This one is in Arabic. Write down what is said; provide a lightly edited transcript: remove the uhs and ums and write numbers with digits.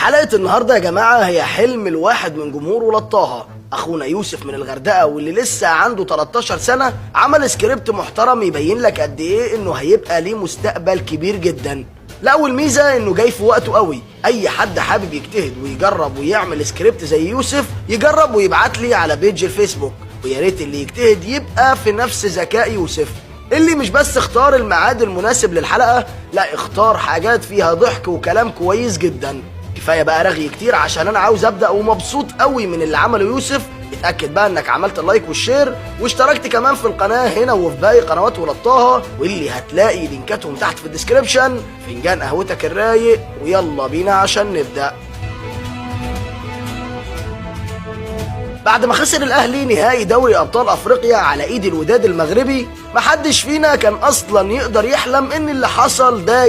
حلقة النهاردة يا جماعة هي حلم الواحد من جمهور ولاد طه. اخونا يوسف من الغردقة واللي لسه عنده 13 سنة عمل سكريبت محترم يبين لك قد ايه انه هيبقى ليه مستقبل كبير جدا. لا، والميزة انه جاي في وقته قوي. اي حد حابب يجتهد ويجرب ويعمل سكريبت زي يوسف يجرب ويبعت لي على بيج الفيسبوك، ويا ريت اللي يجتهد يبقى في نفس ذكاء يوسف، اللي مش بس اختار الميعاد المناسب للحلقة، لا اختار حاجات فيها ضحك وكلام كويس جدا. كفايه بقى رغي كتير عشان انا عاوز ابدا ومبسوط قوي من اللي عمله يوسف. اتاكد بقى انك عملت اللايك والشير واشتركت كمان في القناه هنا وفي باقي قنوات ولاد طه، واللي هتلاقي لينكاتهم تحت في الديسكريبشن. فنجان قهوتك الرايق ويلا بينا عشان نبدا. بعد ما خسر الاهلي نهائي دوري ابطال افريقيا على ايد الوداد المغربي، محدش فينا كان اصلا يقدر يحلم ان اللي حصل ده